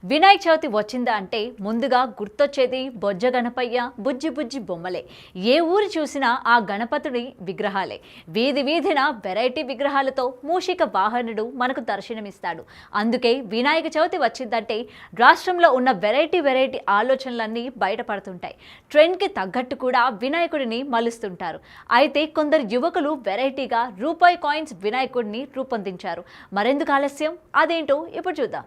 వినాయక చవితి వచ్చిందా అంటే ముందుగా గుర్తొచ్చేది బొజ్జ గణపయ్య, బుజ్జి బుజ్జి బొమ్మలే. ఏ ఊరు చూసినా ఆ గణపతుడి విగ్రహాలే. వీధి వీధిన వెరైటీ విగ్రహాలతో మూషిక వాహనుడు మనకు దర్శనమిస్తాడు. అందుకే వినాయక చవితి వచ్చిందంటే రాష్ట్రంలో ఉన్న వెరైటీ ఆలోచనలన్నీ బయటపడుతుంటాయి. ట్రెండ్కి తగ్గట్టు కూడా వినాయకుడిని మలుస్తుంటారు. అయితే కొందరు యువకులు వెరైటీగా రూపాయి కాయిన్స్ వినాయకుడిని రూపొందించారు. మరెందుకు ఆలస్యం? అదేంటో ఇప్పుడు చూద్దాం.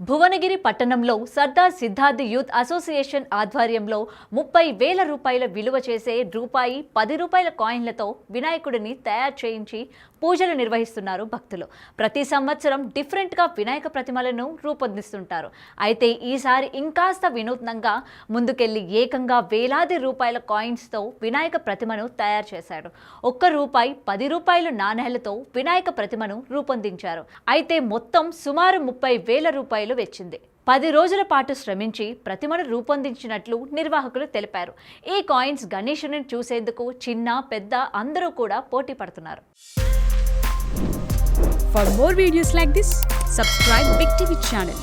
భువనగిరి పట్టణంలో సర్దార్ సిద్ధార్థ్ యూత్ అసోసియేషన్ ఆధ్వర్యంలో 30,000 రూపాయల విలువ చేసే రూపాయి 10 రూపాయల కాయిన్లతో వినాయకుడిని తయారు చేయించి పూజలు నిర్వహిస్తున్నారు భక్తులు. ప్రతి సంవత్సరం డిఫరెంట్గా వినాయక ప్రతిమలను రూపొందిస్తుంటారు. అయితే ఈసారి ఇంకాస్త వినూత్నంగా ముందుకెళ్లి ఏకంగా వేలాది రూపాయల కాయిన్స్తో వినాయక ప్రతిమను తయారు చేశారు. 1 రూపాయి 10 రూపాయల నాణేలతో వినాయక ప్రతిమను రూపొందించారు. అయితే మొత్తం సుమారు 30,000 రూపాయలు వెచ్చింది. 10 రోజుల పాటు శ్రమించి ప్రతిమను రూపొందించినట్లు నిర్వాహకులు తెలిపారు. ఈ కాయిన్స్ గణేశుని చూసేందుకు చిన్న పెద్ద అందరూ కూడా పోటీ పడుతున్నారు. For more videos like this, subscribe Big TV channel.